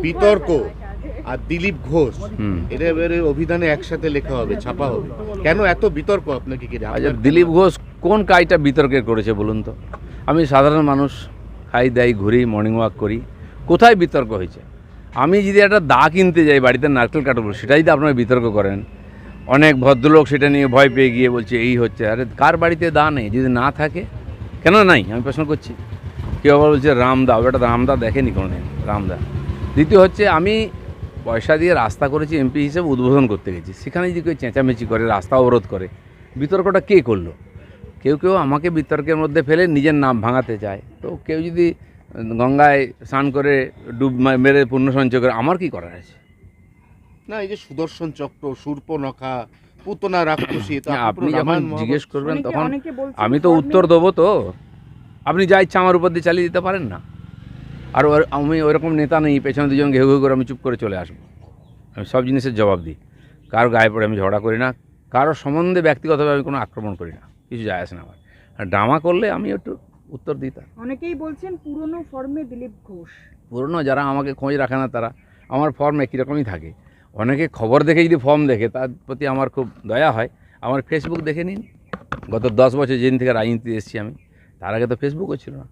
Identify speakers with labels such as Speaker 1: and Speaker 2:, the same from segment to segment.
Speaker 1: বিতর্ক আর দিলীপ ঘোষ এটা এবারে অভিধানে একসাথে লেখা হবে, ছাপা হবে। কেন এত বিতর্ক আপনাকে কি?
Speaker 2: আচ্ছা, দিলীপ ঘোষ কোন কাজটা বিতর্কের করেছে বলুন তো? আমি সাধারণ মানুষ, খাই দাই ঘুরি, মর্নিং ওয়াক করি, কোথায় বিতর্ক হয়েছে? আমি যদি একটা দা কিনতে যাই বাড়িতে নারকেল কাটবো, সেটা যদি আপনারা বিতর্ক করেন, অনেক ভদ্রলোক সেটা নিয়ে ভয় পেয়ে গিয়ে বলছে এই হচ্ছে। আরে কার বাড়িতে দা নেই? যদি না থাকে কেন নাই আমি প্রশ্ন করছি। কেউ আবার বলছে রামদা, ওটা রামদা দেখেনি কোনোদিন রামদা। দ্বিতীয় হচ্ছে, আমি পয়সা দিয়ে রাস্তা করেছি, এমপি হিসেবে উদ্বোধন করতে গেছি, সেখানে যদি কেউ চেঁচামেচি করে, রাস্তা অবরোধ করে, বিতর্কটা কে করলো? কেউ কেউ আমাকে বিতর্কের মধ্যে ফেলে নিজের নাম ভাঙাতে চায়। তো কেউ যদি গঙ্গায় স্নান করে ডুব মেরে পুণ্য সঞ্চয় করে, আমার কি করার আছে?
Speaker 1: না, এই যে সুদর্শন চক্র, শূর্পনখা, পুতনা রাক্ষসী,
Speaker 2: আপনি যখন জিজ্ঞেস করবেন তখন আমি তো উত্তর দেবো। তো আপনি যা ইচ্ছা আমার উপর দিয়ে চালিয়ে দিতে পারেন না। আর আমি ওইরকম নেতা নেই, পেছনে দুজন ঘেউ ঘেউ করে আমি চুপ করে চলে আসবো। আমি সব জিনিসের জবাব দিই। কারো গায়ে পড়ে আমি ঝগড়া করি না, কারো সম্বন্ধে ব্যক্তিগতভাবে আমি কোনো আক্রমণ করি না, কিছু যায় আসে না আমার। আর ড্রামা করলে আমি একটু উত্তর দিই। তার
Speaker 3: অনেকেই বলছেন পুরনো ফর্মে দিলীপ ঘোষ।
Speaker 2: পুরনো যারা আমাকে খোঁজ রাখে না তারা আমার ফর্ম একই রকমই থাকে। অনেকে খবর দেখে যদি ফর্ম দেখে, তার প্রতি আমার খুব দয়া হয়। আমার ফেসবুক দেখে নিন, গত 10 বছর যেদিন থেকে রাজনীতি এসেছি আমি, তার আগে তো ফেসবুকও ছিল না।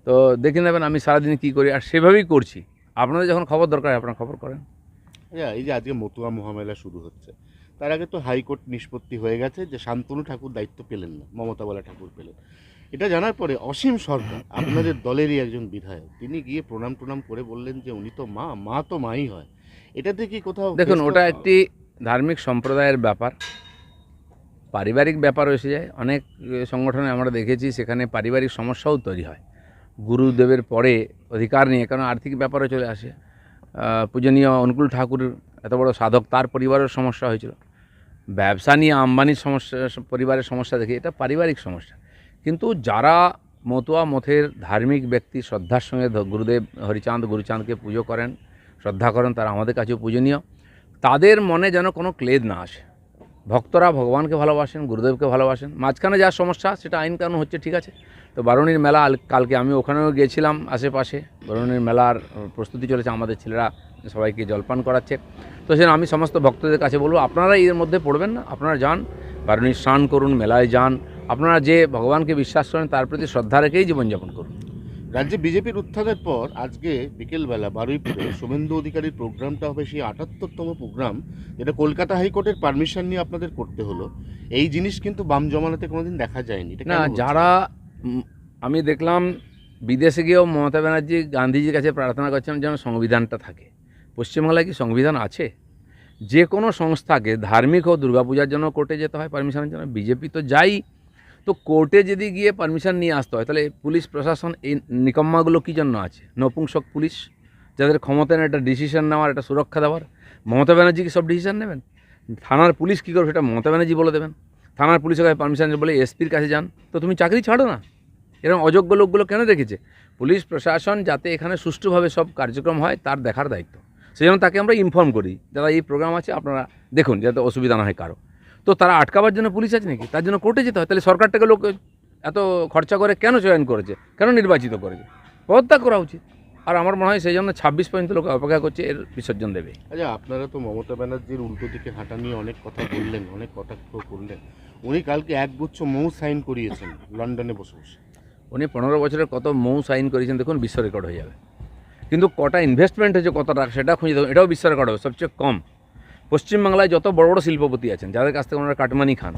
Speaker 2: তো দেখে নেবেন আমি সারাদিন কী করি, আর সেভাবেই করছি। আপনাদের যখন খবর দরকার হয় আপনারা খবর করেন।
Speaker 1: এই যে আজকে মতুয়া মহামেলা শুরু হচ্ছে, তার আগে তো হাইকোর্ট নিষ্পত্তি হয়ে গেছে যে শান্তনু ঠাকুর দায়িত্ব পেলেন না, মমতা বলা ঠাকুর পেলেন। এটা জানার পরে অসীম সরকার, আপনাদের দলেরই একজন বিধায়ক, তিনি গিয়ে প্রণাম করে বললেন যে উনি তো মা তো মাই হয়। এটাতে কি কোথাও
Speaker 2: দেখুন, ওটা একটি ধার্মিক সম্প্রদায়ের ব্যাপার, পারিবারিক ব্যাপার এসে যায়। অনেক সংগঠনে আমরা দেখেছি সেখানে পারিবারিক সমস্যাও তৈরি হয় গুরুদেবের পরে অধিকার নিয়ে, কারণ আর্থিক ব্যাপারে চলে আসে। পূজনীয় অনুকূল ঠাকুর এত বড় সাধক, তার পরিবারের সমস্যা হয়েছিল। ব্যবসা নিয়ে আম্বানির সমস্যা, পরিবারের সমস্যা দেখে, এটা পারিবারিক সমস্যা। কিন্তু যারা মতুয়া মথের ধার্মিক ব্যক্তি, শ্রদ্ধার সঙ্গে গুরুদেব গুরুচাঁদকে পুজো করেন, শ্রদ্ধা করেন, তারা আমাদের কাছেও পূজনীয়। তাদের মনে যেন কোনো ক্লেদ না আসে। ভক্তরা ভগবানকে ভালোবাসেন, গুরুদেবকে ভালোবাসেন। মাঝখানে যা সমস্যা সেটা আইন কানুন হচ্ছে, ঠিক আছে। তো বারুণীর মেলা কালকে আমি ওখানেও গিয়েছিলাম, আশেপাশে বারুণীর মেলার প্রস্তুতি চলেছে, আমাদের ছেলেরা সবাইকে জলপান করাচ্ছে। তো সেজন্য আমি সমস্ত ভক্তদের কাছে বলবো, আপনারা এর মধ্যে পড়বেন না, আপনারা যান, বারুণীর স্নান করুন, মেলায় যান, আপনারা যে ভগবানকে বিশ্বাস করেন তার প্রতি শ্রদ্ধা রেখেই জীবনযাপন করুন।
Speaker 1: রাজ্যে বিজেপির উত্থানের পর আজকে বিকেলবেলা বারুইপুরে শুভেন্দু অধিকারীর প্রোগ্রামটা হবে সেই 78তম প্রোগ্রাম, যেটা কলকাতা হাইকোর্টের পারমিশন নিয়ে আপনাদের করতে হলো। এই জিনিস কিন্তু বাম জমানাতে কোনোদিন দেখা যায়নি।
Speaker 2: না, যারা আমি দেখলাম বিদেশে গিয়েও মমতা ব্যানার্জি গান্ধীজির কাছে প্রার্থনা করছেন যেন সংবিধানটা থাকে। পশ্চিমবাংলায় কি সংবিধান আছে? যে কোনো সংস্থাকে ধার্মিক ও দুর্গাপূজার জন্য কোর্টে যেতে হয় পারমিশনের জন্য। বিজেপি তো যাই, তো কোর্টে যদি গিয়ে পারমিশন নিয়ে আসতে হয়, তাহলে পুলিশ প্রশাসন এই নিকম্মাগুলো কী জন্য আছে? নপুংসক পুলিশ, যাদের ক্ষমতা নেই একটা ডিসিশন নেওয়ার, একটা সুরক্ষা দেওয়ার। মমতা ব্যানার্জি কি সব ডিসিশন নেবেন? থানার পুলিশ কী করবে সেটা মমতা ব্যানার্জি বলে দেবেন। থানার পুলিশের কাছে পারমিশন বলে এসপির কাছে যান, তো তুমি চাকরি ছাড়ো না। এরকম অযোগ্য লোকগুলো কেন রেখেছে? পুলিশ প্রশাসন যাতে এখানে সুষ্ঠুভাবে সব কার্যক্রম হয় তার দেখার দায়িত্ব। সেই জন্য তাকে আমরা ইনফর্ম করি, দাদা এই প্রোগ্রাম আছে, আপনারা দেখুন যাতে অসুবিধা না হয় কারো। তো তারা আটকাবার জন্য পুলিশ আছে নাকি? তার জন্য কোর্টে যেতে হয়। তাহলে সরকারটাকে লোক এত খরচা করে কেন চয়ন করেছে, কেন নির্বাচিত করেছে? পদত্যাগ করা উচিত। আর আমার মনে হয় সেই জন্য 26 পর্যন্ত লোক অপেক্ষা করছে, এর বিসর্জন দেবে।
Speaker 1: আচ্ছা, আপনারা তো মমতা ব্যানার্জির উল্টো দিকে হাঁটা নিয়ে অনেক কথা বললেন, অনেক কটাক্ষ করলেন। উনি কালকে একগুচ্ছ মৌ সাইন করিয়েছেন লন্ডনে বসে বসে।
Speaker 2: উনি 15 বছরের কত মৌ সাইন করেছেন দেখুন, বিশ্ব রেকর্ড হয়ে যাবে। কিন্তু কটা ইনভেস্টমেন্ট হয়েছে, কত টাকা, সেটা খুঁজে দেখুন, এটাও বিশ্ব রেকর্ড হবে। সবচেয়ে কম পশ্চিমবাংলায় যত বড় বড় শিল্পপতি আছেন, যাদের কাছ থেকে ওনারা কাটমানি খান,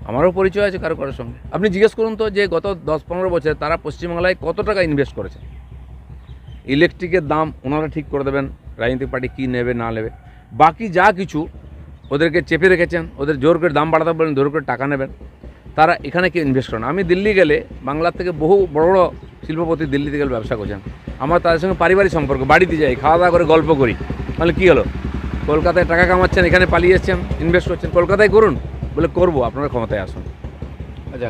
Speaker 2: আমারও পরিচয় আছে কারো কারোর সঙ্গে। আপনি জিজ্ঞেস করুন তো যে গত 10-15 বছরে তারা পশ্চিমবাংলায় কত টাকা ইনভেস্ট করেছে। ইলেকট্রিকের দাম ওনারা ঠিক করে দেবেন, রাজনৈতিক পার্টি কী নেবে না নেবে। বাকি যা কিছু ওদেরকে চেপে রেখেছেন, ওদের জোর করে দাম বাড়াতে বলেন, জোর করে টাকা নেবেন। তারা এখানে কেউ ইনভেস্ট করেন। আমি দিল্লি গেলে বাংলার থেকে বহু বড় বড় শিল্পপতি দিল্লিতে গেলে ব্যবসা করছেন। আমার তাদের সঙ্গে পারিবারিক সম্পর্ক, বাড়িতে যাই, খাওয়া দাওয়া করে গল্প করি। তাহলে কী হলো? কলকাতায় টাকা কামাচ্ছেন, এখানে পালিয়ে এসছেন, ইনভেস্ট করছেন, কলকাতায় করুন বলে করবো, আপনারা ক্ষমতায় আসুন।
Speaker 1: আচ্ছা।